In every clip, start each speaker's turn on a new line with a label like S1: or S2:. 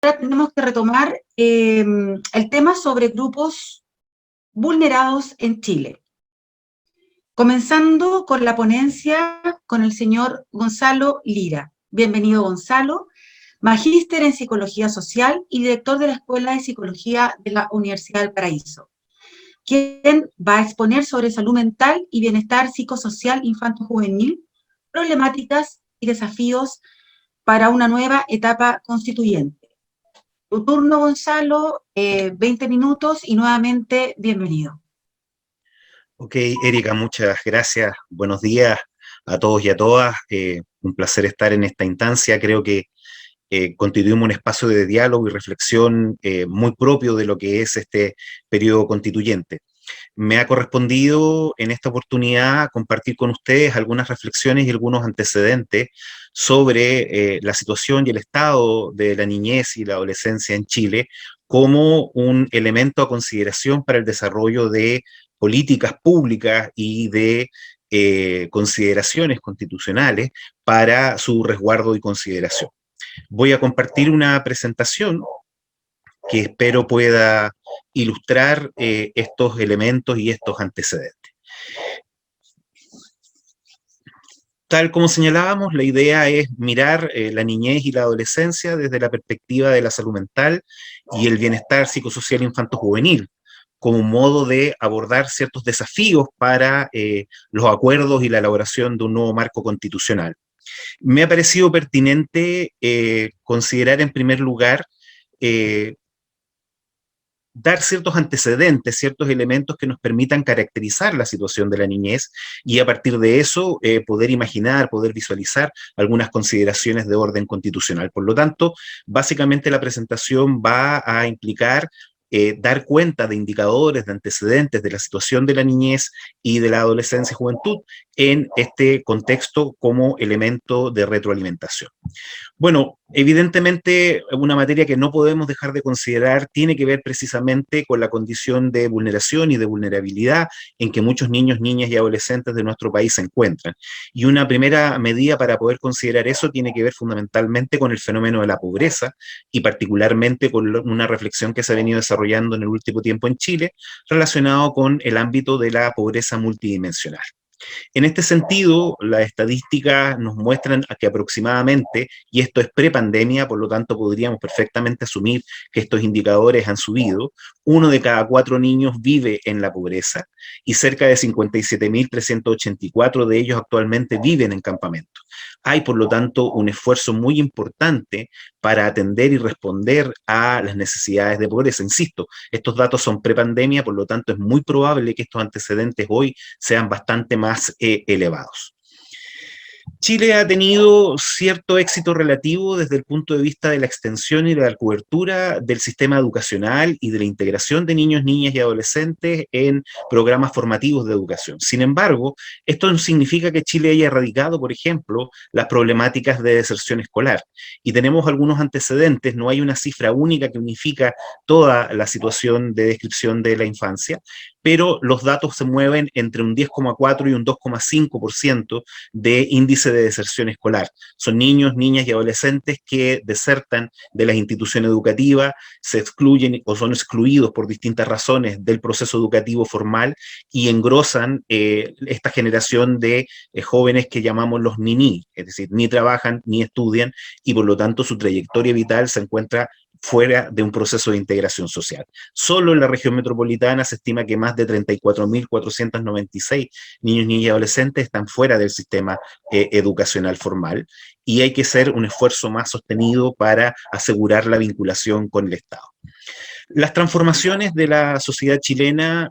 S1: tenemos que retomar el tema sobre grupos vulnerados en Chile. Comenzando con la ponencia con el señor Gonzalo Lira. Bienvenido, Gonzalo, magíster en Psicología Social y director de la Escuela de Psicología de la Universidad del Paraíso, quien va a exponer sobre salud mental y bienestar psicosocial infanto-juvenil, problemáticas y desafíos para una nueva etapa constituyente. Tu turno, Gonzalo, 20 minutos y nuevamente bienvenido.
S2: Ok, Erika, muchas gracias. Buenos días a todos y a todas. Un placer estar en esta instancia. Creo que constituimos un espacio de diálogo y reflexión muy propio de lo que es este periodo constituyente. Me ha correspondido en esta oportunidad compartir con ustedes algunas reflexiones y algunos antecedentes sobre la situación y el estado de la niñez y la adolescencia en Chile como un elemento a consideración para el desarrollo de políticas públicas y de consideraciones constitucionales para su resguardo y consideración. Voy a compartir una presentación que espero pueda ilustrar estos elementos y estos antecedentes. Tal como señalábamos, la idea es mirar la niñez y la adolescencia desde la perspectiva de la salud mental y el bienestar psicosocial infanto-juvenil, como un modo de abordar ciertos desafíos para los acuerdos y la elaboración de un nuevo marco constitucional. Me ha parecido pertinente considerar en primer lugar dar ciertos antecedentes, ciertos elementos que nos permitan caracterizar la situación de la niñez y a partir de eso poder imaginar, poder visualizar algunas consideraciones de orden constitucional. Por lo tanto, básicamente la presentación va a implicar dar cuenta de indicadores, de antecedentes de la situación de la niñez y de la adolescencia y juventud en este contexto como elemento de retroalimentación. Bueno, evidentemente una materia que no podemos dejar de considerar tiene que ver precisamente con la condición de vulneración y de vulnerabilidad en que muchos niños, niñas y adolescentes de nuestro país se encuentran. Y una primera medida para poder considerar eso tiene que ver fundamentalmente con el fenómeno de la pobreza y particularmente con una reflexión que se ha venido desarrollando en el último tiempo en Chile relacionado con el ámbito de la pobreza multidimensional. En este sentido, las estadísticas nos muestran que aproximadamente, y esto es prepandemia, por lo tanto podríamos perfectamente asumir que estos indicadores han subido, 1 de cada 4 niños vive en la pobreza y cerca de 57.384 de ellos actualmente viven en campamentos. Hay, por lo tanto, un esfuerzo muy importante para atender y responder a las necesidades de pobreza. Insisto, estos datos son prepandemia, por lo tanto es muy probable que estos antecedentes hoy sean bastante más elevados. Chile ha tenido cierto éxito relativo desde el punto de vista de la extensión y de la cobertura del sistema educacional y de la integración de niños, niñas y adolescentes en programas formativos de educación. Sin embargo, esto no significa que Chile haya erradicado, por ejemplo, las problemáticas de deserción escolar. Y tenemos algunos antecedentes, no hay una cifra única que unifica toda la situación de descripción de la infancia, pero los datos se mueven entre un 10,4 y un 2,5% de índice de deserción escolar. Son niños, niñas y adolescentes que desertan de las instituciones educativas, se excluyen o son excluidos por distintas razones del proceso educativo formal y engrosan esta generación de jóvenes que llamamos los niní, es decir, ni trabajan ni estudian y por lo tanto su trayectoria vital se encuentra fuera de un proceso de integración social. Solo en la región metropolitana se estima que más de 34.496 niños, niñas y adolescentes están fuera del sistema educacional formal y hay que hacer un esfuerzo más sostenido para asegurar la vinculación con el Estado. Las transformaciones de la sociedad chilena,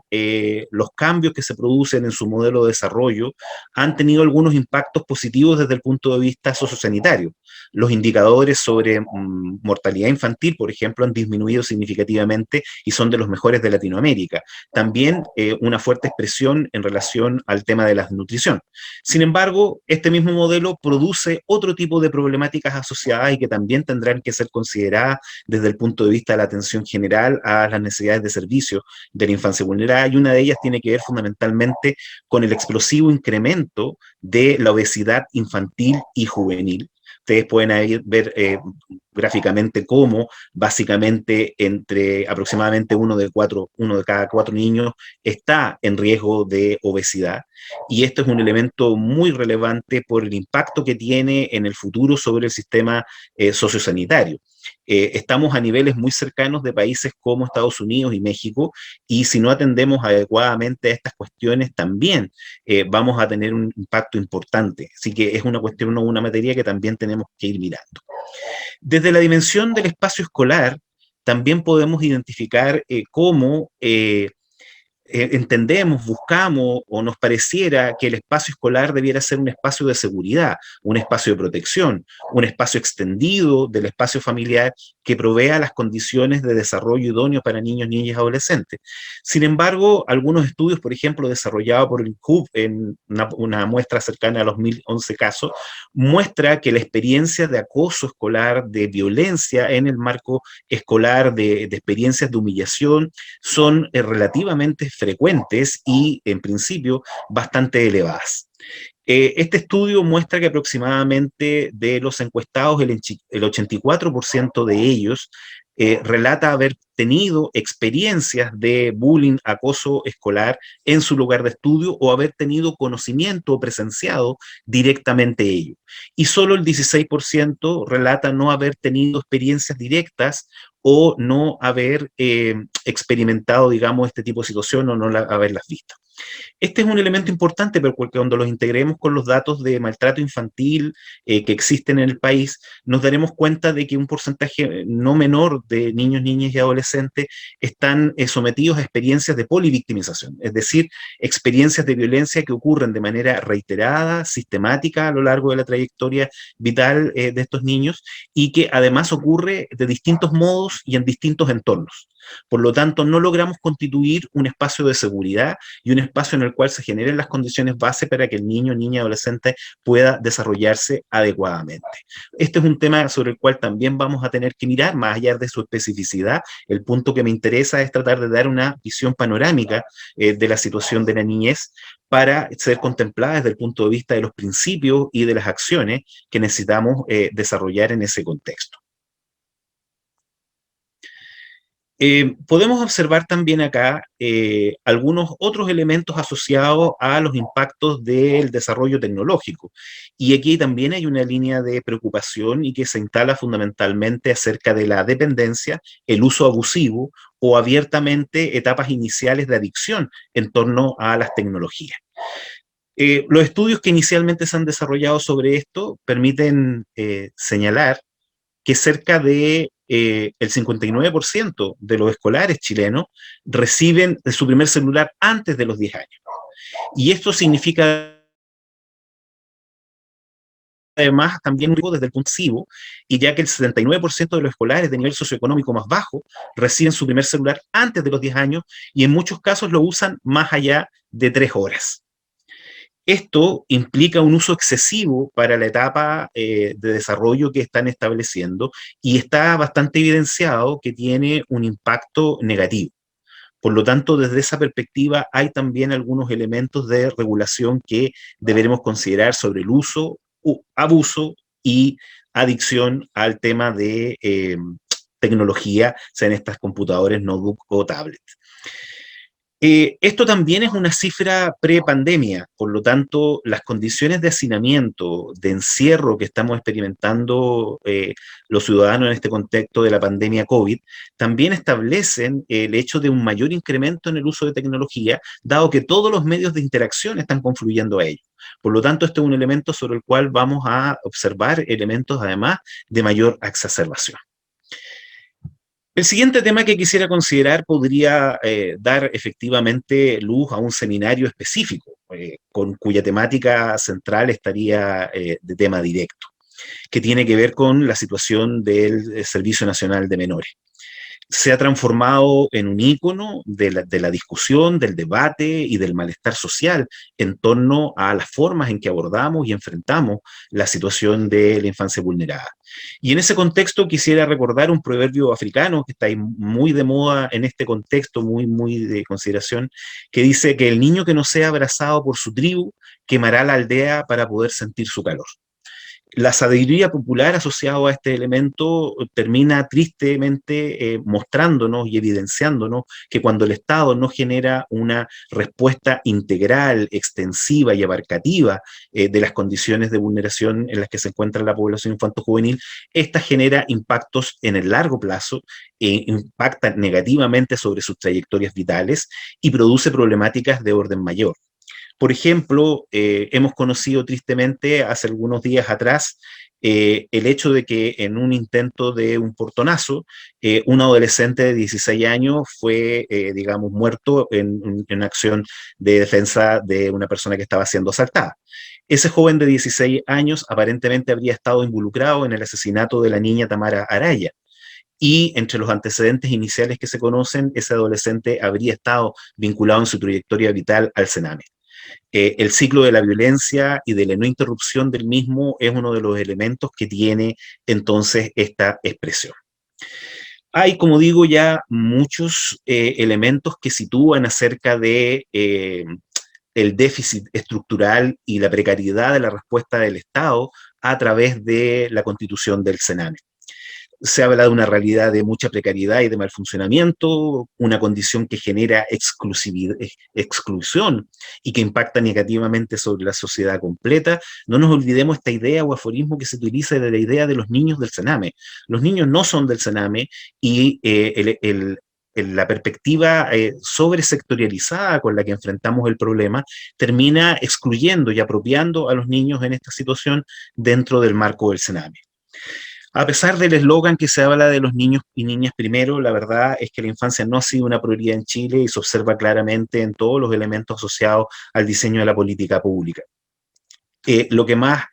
S2: los cambios que se producen en su modelo de desarrollo, han tenido algunos impactos positivos desde el punto de vista sociosanitario. Los indicadores sobre mortalidad infantil, por ejemplo, han disminuido significativamente y son de los mejores de Latinoamérica. También una fuerte expresión en relación al tema de la desnutrición. Sin embargo, este mismo modelo produce otro tipo de problemáticas asociadas y que también tendrán que ser consideradas desde el punto de vista de la atención general a las necesidades de servicio de la infancia vulnerada, y una de ellas tiene que ver fundamentalmente con el explosivo incremento de la obesidad infantil y juvenil. Ustedes pueden ver gráficamente cómo básicamente entre aproximadamente uno de cada 4 niños está en riesgo de obesidad. Y esto es un elemento muy relevante por el impacto que tiene en el futuro sobre el sistema sociosanitario. Estamos a niveles muy cercanos de países como Estados Unidos y México, y si no atendemos adecuadamente a estas cuestiones también vamos a tener un impacto importante. Así que es una cuestión, una materia que también tenemos que ir mirando. Desde la dimensión del espacio escolar, también podemos identificar cómo entendemos, buscamos o nos pareciera que el espacio escolar debiera ser un espacio de seguridad, un espacio de protección, un espacio extendido del espacio familiar que provea las condiciones de desarrollo idóneo para niños, niñas y adolescentes. Sin embargo, algunos estudios, por ejemplo, desarrollados por el CUB en una muestra cercana a los 1011 casos, muestra que la experiencia de acoso escolar, de violencia en el marco escolar, de experiencias de humillación, son relativamente frecuentes y, en principio, bastante elevadas. Este estudio muestra que aproximadamente de los encuestados, el 84% de ellos relata haber tenido experiencias de bullying, acoso escolar en su lugar de estudio o haber tenido conocimiento o presenciado directamente ello. Y solo el 16% relata no haber tenido experiencias directas o no haber experimentado, digamos, este tipo de situación o no haberlas visto. Este es un elemento importante porque cuando los integremos con los datos de maltrato infantil que existen en el país, nos daremos cuenta de que un porcentaje no menor de niños, niñas y adolescentes están sometidos a experiencias de polivictimización, es decir, experiencias de violencia que ocurren de manera reiterada, sistemática a lo largo de la trayectoria vital de estos niños y que además ocurre de distintos modos y en distintos entornos. Por lo tanto, no logramos constituir un espacio de seguridad y un espacio en el cual se generen las condiciones base para que el niño, niña, adolescente pueda desarrollarse adecuadamente. Este es un tema sobre el cual también vamos a tener que mirar, más allá de su especificidad. El punto que me interesa es tratar de dar una visión panorámica de la situación de la niñez para ser contemplada desde el punto de vista de los principios y de las acciones que necesitamos desarrollar en ese contexto. Podemos observar también acá algunos otros elementos asociados a los impactos del desarrollo tecnológico. Y aquí también hay una línea de preocupación y que se instala fundamentalmente acerca de la dependencia, el uso abusivo o abiertamente etapas iniciales de adicción en torno a las tecnologías. Los estudios que inicialmente se han desarrollado sobre esto permiten señalar que cerca de el 59% de los escolares chilenos reciben su primer celular antes de los 10 años. Y esto significa además también desde el punto pasivo, y ya que el 79% de los escolares de nivel socioeconómico más bajo reciben su primer celular antes de los 10 años y en muchos casos lo usan más allá de 3 horas. Esto implica un uso excesivo para la etapa de desarrollo que están estableciendo y está bastante evidenciado que tiene un impacto negativo. Por lo tanto, desde esa perspectiva hay también algunos elementos de regulación que deberemos considerar sobre el uso, abuso y adicción al tema de tecnología, sean estas computadores, notebook o tablets. Esto también es una cifra pre-pandemia, por lo tanto, las condiciones de hacinamiento, de encierro que estamos experimentando los ciudadanos en este contexto de la pandemia COVID, también establecen el hecho de un mayor incremento en el uso de tecnología, dado que todos los medios de interacción están confluyendo a ello. Por lo tanto, este es un elemento sobre el cual vamos a observar elementos, además, de mayor exacerbación. El siguiente tema que quisiera considerar podría dar efectivamente luz a un seminario específico, cuya temática central estaría de tema directo, que tiene que ver con la situación del Servicio Nacional de Menores. Se ha transformado en un ícono de la discusión, del debate y del malestar social en torno a las formas en que abordamos y enfrentamos la situación de la infancia vulnerada. Y en ese contexto quisiera recordar un proverbio africano que está ahí muy de moda en este contexto, muy de consideración, que dice que el niño que no sea abrazado por su tribu quemará la aldea para poder sentir su calor. La sabiduría popular asociada a este elemento termina tristemente mostrándonos y evidenciándonos que cuando el Estado no genera una respuesta integral, extensiva y abarcativa de las condiciones de vulneración en las que se encuentra la población infanto-juvenil, esta genera impactos en el largo plazo, impacta negativamente sobre sus trayectorias vitales y produce problemáticas de orden mayor. Por ejemplo, hemos conocido tristemente hace algunos días atrás el hecho de que en un intento de un portonazo, un adolescente de 16 años fue, digamos, muerto en acción de defensa de una persona que estaba siendo asaltada. Ese joven de 16 años aparentemente habría estado involucrado en el asesinato de la niña Tamara Araya. Y entre los antecedentes iniciales que se conocen, ese adolescente habría estado vinculado en su trayectoria vital al Sename. El ciclo de la violencia y de la no interrupción del mismo es uno de los elementos que tiene entonces esta expresión. Hay, como digo, ya muchos elementos que sitúan acerca de el déficit estructural y la precariedad de la respuesta del Estado a través de la constitución del Sename. Se habla de una realidad de mucha precariedad y de mal funcionamiento, una condición que genera exclusión y que impacta negativamente sobre la sociedad completa. No nos olvidemos esta idea o aforismo que se utiliza de la idea de los niños del Sename. Los niños no son del Sename y la perspectiva sobresectorializada con la que enfrentamos el problema termina excluyendo y apropiando a los niños en esta situación dentro del marco del Sename. A pesar del eslogan que se habla de los niños y niñas primero, la verdad es que la infancia no ha sido una prioridad en Chile y se observa claramente en todos los elementos asociados al diseño de la política pública. Lo que más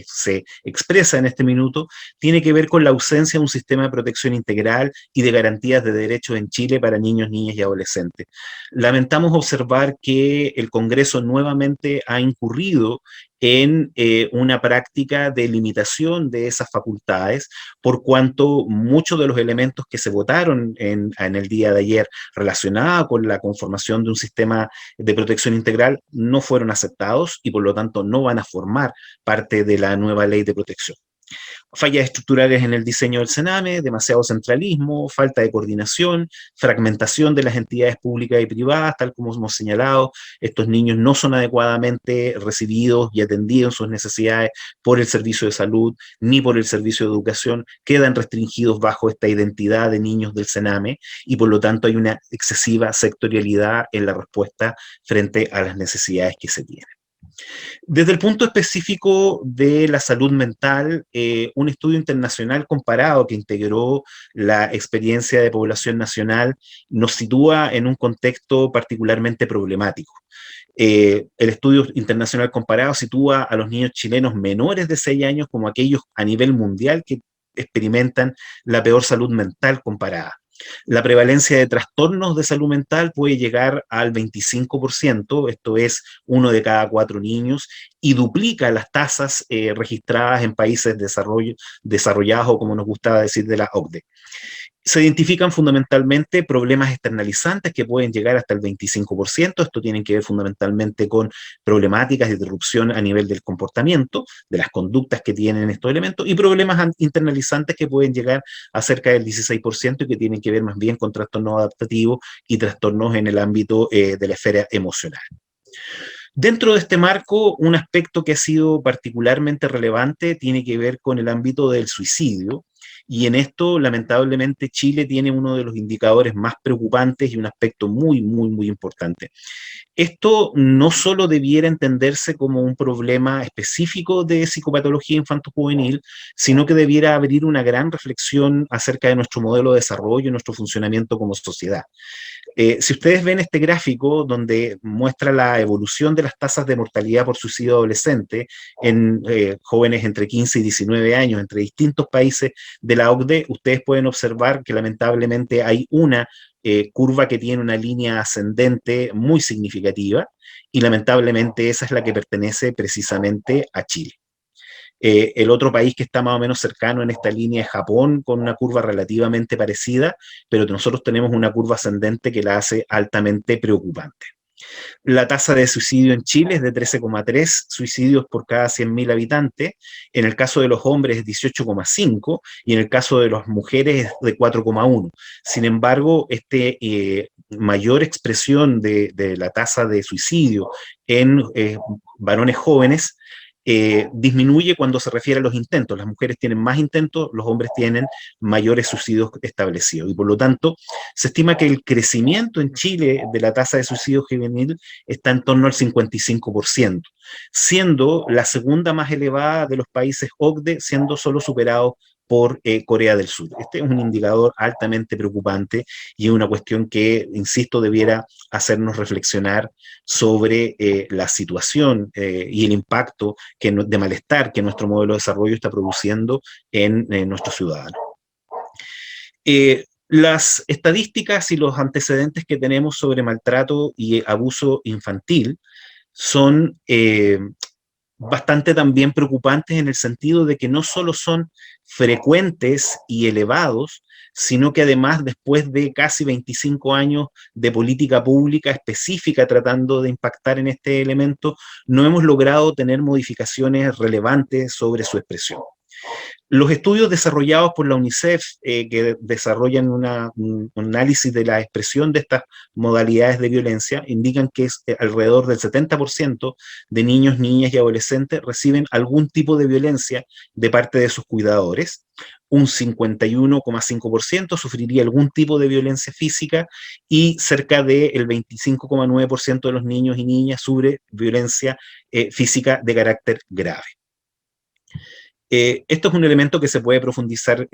S2: se expresa en este minuto tiene que ver con la ausencia de un sistema de protección integral y de garantías de derechos en Chile para niños, niñas y adolescentes. Lamentamos observar que el Congreso nuevamente ha incurrido en una práctica de limitación de esas facultades, por cuanto muchos de los elementos que se votaron en el día de ayer relacionados con la conformación de un sistema de protección integral no fueron aceptados y por lo tanto no van a formar parte de la nueva ley de protección. Fallas estructurales en el diseño del Sename, demasiado centralismo, falta de coordinación, fragmentación de las entidades públicas y privadas, tal como hemos señalado. Estos niños no son adecuadamente recibidos y atendidos en sus necesidades por el servicio de salud ni por el servicio de educación, quedan restringidos bajo esta identidad de niños del Sename y por lo tanto hay una excesiva sectorialidad en la respuesta frente a las necesidades que se tienen. Desde el punto específico de la salud mental, un estudio internacional comparado que integró la experiencia de población nacional nos sitúa en un contexto particularmente problemático. El estudio internacional comparado sitúa a los niños chilenos menores de 6 años como aquellos a nivel mundial que experimentan la peor salud mental comparada. La prevalencia de trastornos de salud mental puede llegar al 25%, esto es 1 de cada 4 niños, y duplica las tasas registradas en países desarrollados o como nos gustaba decir de la OCDE. Se identifican fundamentalmente problemas externalizantes que pueden llegar hasta el 25%. Esto tiene que ver fundamentalmente con problemáticas de disrupción a nivel del comportamiento, de las conductas que tienen estos elementos, y problemas internalizantes que pueden llegar a cerca del 16% y que tienen que ver más bien con trastornos adaptativos y trastornos en el ámbito de la esfera emocional. Dentro de este marco, un aspecto que ha sido particularmente relevante tiene que ver con el ámbito del suicidio, y en esto, lamentablemente, Chile tiene uno de los indicadores más preocupantes y un aspecto muy, muy, muy importante. Esto no solo debiera entenderse como un problema específico de psicopatología infanto-juvenil, sino que debiera abrir una gran reflexión acerca de nuestro modelo de desarrollo y nuestro funcionamiento como sociedad. Si ustedes ven este gráfico donde muestra la evolución de las tasas de mortalidad por suicidio adolescente en jóvenes entre 15 y 19 años entre distintos países de la OCDE, ustedes pueden observar que lamentablemente hay una curva que tiene una línea ascendente muy significativa y lamentablemente esa es la que pertenece precisamente a Chile. El otro país que está más o menos cercano en esta línea es Japón, con una curva relativamente parecida, pero nosotros tenemos una curva ascendente que la hace altamente preocupante. La tasa de suicidio en Chile es de 13,3 suicidios por cada 100.000 habitantes. En el caso de los hombres es 18,5 y en el caso de las mujeres es de 4,1. Sin embargo, mayor expresión de la tasa de suicidio en varones jóvenes disminuye cuando se refiere a los intentos. Las mujeres tienen más intentos, los hombres tienen mayores suicidios establecidos. Y por lo tanto, se estima que el crecimiento en Chile de la tasa de suicidio juvenil está en torno al 55%, siendo la segunda más elevada de los países OCDE, siendo solo superado por Corea del Sur. Este es un indicador altamente preocupante y es una cuestión que, insisto, debiera hacernos reflexionar sobre la situación y el impacto de malestar que nuestro modelo de desarrollo está produciendo en nuestros ciudadanos. Las estadísticas y los antecedentes que tenemos sobre maltrato y abuso infantil son bastante también preocupantes en el sentido de que no solo son frecuentes y elevados, sino que además después de casi 25 años de política pública específica tratando de impactar en este elemento, no hemos logrado tener modificaciones relevantes sobre su expresión. Los estudios desarrollados por la UNICEF, que desarrollan un análisis de la expresión de estas modalidades de violencia, indican que alrededor del 70% de niños, niñas y adolescentes reciben algún tipo de violencia de parte de sus cuidadores. Un 51,5% sufriría algún tipo de violencia física y cerca del 25,9% de los niños y niñas sufre violencia física de carácter grave. Esto es un elemento que se puede profundizar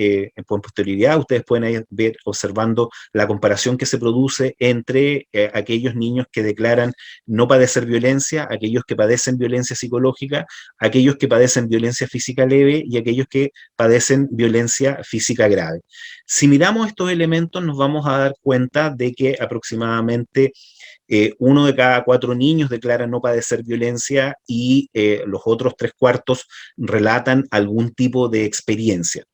S2: con posterioridad. Ustedes pueden ver observando la comparación que se produce entre aquellos niños que declaran no padecer violencia, aquellos que padecen violencia psicológica, aquellos que padecen violencia física leve y aquellos que padecen violencia física grave. Si miramos estos elementos, nos vamos a dar cuenta de que aproximadamente 1 de cada 4 niños declara no padecer violencia y los otros 3/4 relatan algún tipo de experiencia.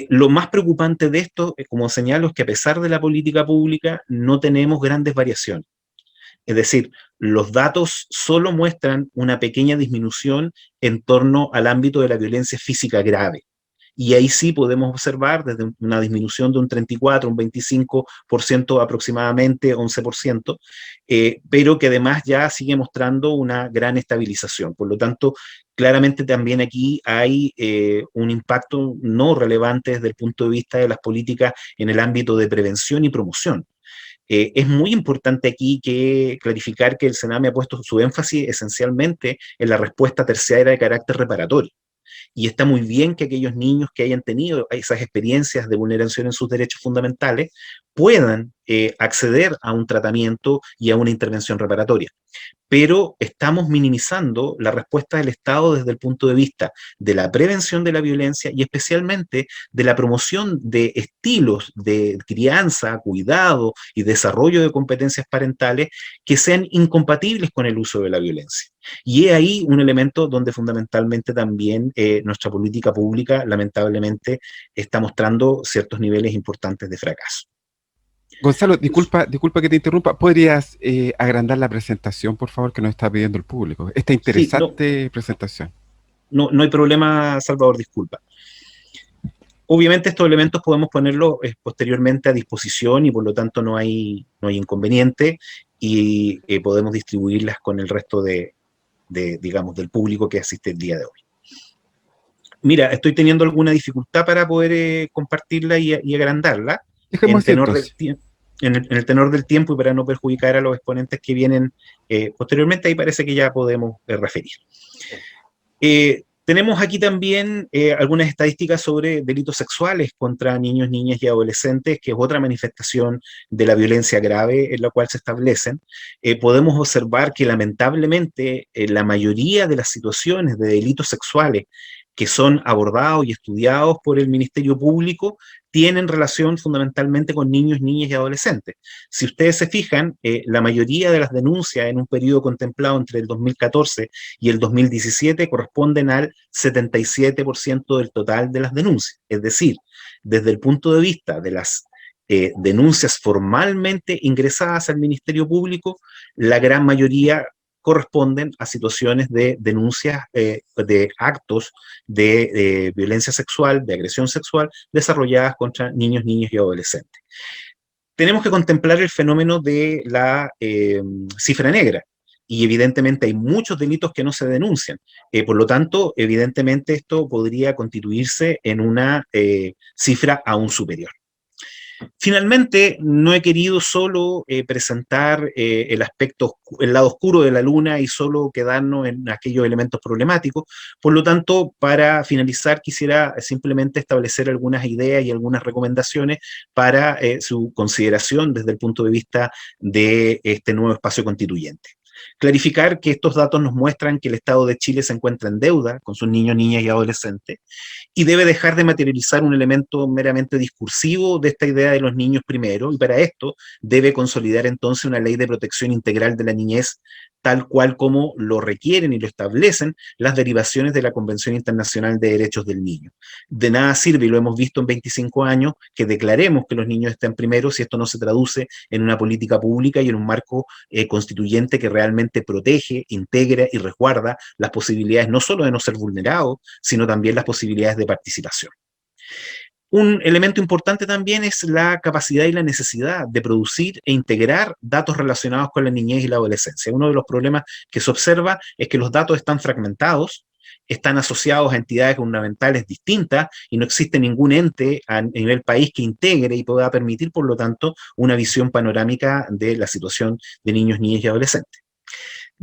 S2: Lo más preocupante de esto, como señalo, es que a pesar de la política pública no tenemos grandes variaciones. Es decir, los datos solo muestran una pequeña disminución en torno al ámbito de la violencia física grave. Y ahí sí podemos observar desde una disminución de un 34, un 25% aproximadamente, 11%, pero que además ya sigue mostrando una gran estabilización. Por lo tanto, claramente también aquí hay un impacto no relevante desde el punto de vista de las políticas en el ámbito de prevención y promoción. Es muy importante aquí clarificar que el Sename ha puesto su énfasis esencialmente en la respuesta terciaria de carácter reparatorio. Y está muy bien que aquellos niños que hayan tenido esas experiencias de vulneración en sus derechos fundamentales puedan acceder a un tratamiento y a una intervención reparatoria. Pero estamos minimizando la respuesta del Estado desde el punto de vista de la prevención de la violencia y especialmente de la promoción de estilos de crianza, cuidado y desarrollo de competencias parentales que sean incompatibles con el uso de la violencia. Y es ahí un elemento donde fundamentalmente también nuestra política pública lamentablemente está mostrando ciertos niveles importantes de fracaso.
S3: Gonzalo, disculpa que te interrumpa. ¿Podrías agrandar la presentación, por favor, que nos está pidiendo el público? Esta interesante presentación.
S2: No hay problema, Salvador, disculpa. Obviamente estos elementos podemos ponerlos posteriormente a disposición y por lo tanto no hay inconveniente y podemos distribuirlas con el resto digamos, del público que asiste el día de hoy. Mira, estoy teniendo alguna dificultad para poder compartirla y agrandarla. En el tenor del tiempo y para no perjudicar a los exponentes que vienen posteriormente, ahí parece que ya podemos referir. Tenemos aquí también algunas estadísticas sobre delitos sexuales contra niños, niñas y adolescentes, que es otra manifestación de la violencia grave en la cual se establecen. Podemos observar que lamentablemente la mayoría de las situaciones de delitos sexuales que son abordados y estudiados por el Ministerio Público tienen relación fundamentalmente con niños, niñas y adolescentes. Si ustedes se fijan, la mayoría de las denuncias en un periodo contemplado entre el 2014 y el 2017 corresponden al 77% del total de las denuncias. Es decir, desde el punto de vista de las denuncias formalmente ingresadas al Ministerio Público, la gran mayoría corresponden a situaciones de denuncias de actos de violencia sexual, de agresión sexual, desarrolladas contra niños, niñas y adolescentes. Tenemos que contemplar el fenómeno de la cifra negra, y evidentemente hay muchos delitos que no se denuncian. Por lo tanto, evidentemente esto podría constituirse en una cifra aún superior. Finalmente, no he querido solo presentar el lado oscuro de la luna y solo quedarnos en aquellos elementos problemáticos. Por lo tanto, para finalizar, quisiera simplemente establecer algunas ideas y algunas recomendaciones para su consideración desde el punto de vista de este nuevo espacio constituyente. Clarificar que estos datos nos muestran que el Estado de Chile se encuentra en deuda con sus niños, niñas y adolescentes, y debe dejar de materializar un elemento meramente discursivo de esta idea de los niños primero, y para esto debe consolidar entonces una ley de protección integral de la niñez, tal cual como lo requieren y lo establecen las derivaciones de la Convención Internacional de Derechos del Niño. De nada sirve, y lo hemos visto en 25 años, que declaremos que los niños estén primero si esto no se traduce en una política pública y en un marco constituyente que realmente protege, integra y resguarda las posibilidades no solo de no ser vulnerados, sino también las posibilidades de participación. Un elemento importante también es la capacidad y la necesidad de producir e integrar datos relacionados con la niñez y la adolescencia. Uno de los problemas que se observa es que los datos están fragmentados, están asociados a entidades gubernamentales distintas y no existe ningún ente a nivel país que integre y pueda permitir, por lo tanto, una visión panorámica de la situación de niños, niñas y adolescentes.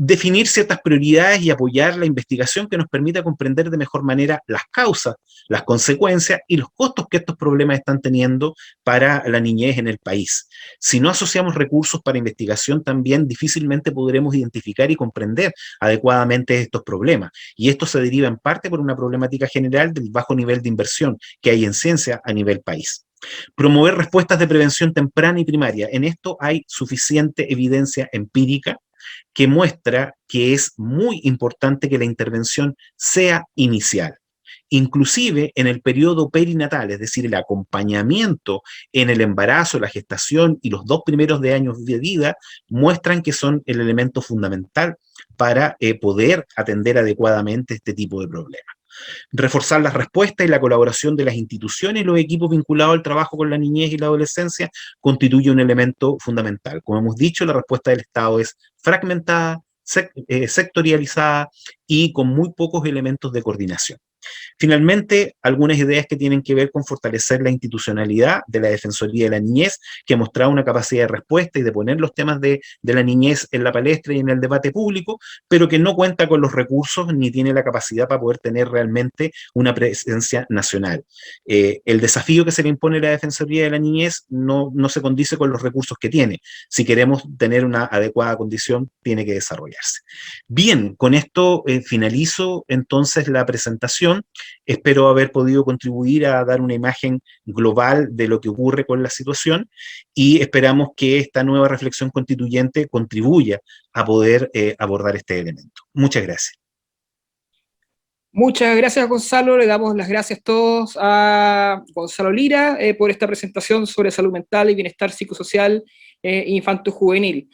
S2: Definir ciertas prioridades y apoyar la investigación que nos permita comprender de mejor manera las causas, las consecuencias y los costos que estos problemas están teniendo para la niñez en el país. Si no asociamos recursos para investigación, también difícilmente podremos identificar y comprender adecuadamente estos problemas. Y esto se deriva en parte por una problemática general del bajo nivel de inversión que hay en ciencia a nivel país. Promover respuestas de prevención temprana y primaria. En esto hay suficiente evidencia empírica que muestra que es muy importante que la intervención sea inicial. Inclusive en el periodo perinatal, es decir, el acompañamiento en el embarazo, la gestación y los 2 primeros años de vida, muestran que son el elemento fundamental para poder atender adecuadamente este tipo de problemas. Reforzar las respuestas y la colaboración de las instituciones y los equipos vinculados al trabajo con la niñez y la adolescencia constituye un elemento fundamental. Como hemos dicho, la respuesta del Estado es fragmentada, sectorializada y con muy pocos elementos de coordinación. Finalmente, algunas ideas que tienen que ver con fortalecer la institucionalidad de la Defensoría de la Niñez, que ha mostrado una capacidad de respuesta y de poner los temas de la niñez en la palestra y en el debate público, pero que no cuenta con los recursos ni tiene la capacidad para poder tener realmente una presencia nacional. El desafío que se le impone a la Defensoría de la Niñez no se condice con los recursos que tiene. Si queremos tener una adecuada condición, tiene que desarrollarse. Bien, con esto finalizo entonces la presentación. Espero haber podido contribuir a dar una imagen global de lo que ocurre con la situación y esperamos que esta nueva reflexión constituyente contribuya a poder abordar este elemento. Muchas gracias.
S4: Muchas gracias, Gonzalo. Le damos las gracias todos a Gonzalo Lira por esta presentación sobre salud mental y bienestar psicosocial infanto-juvenil.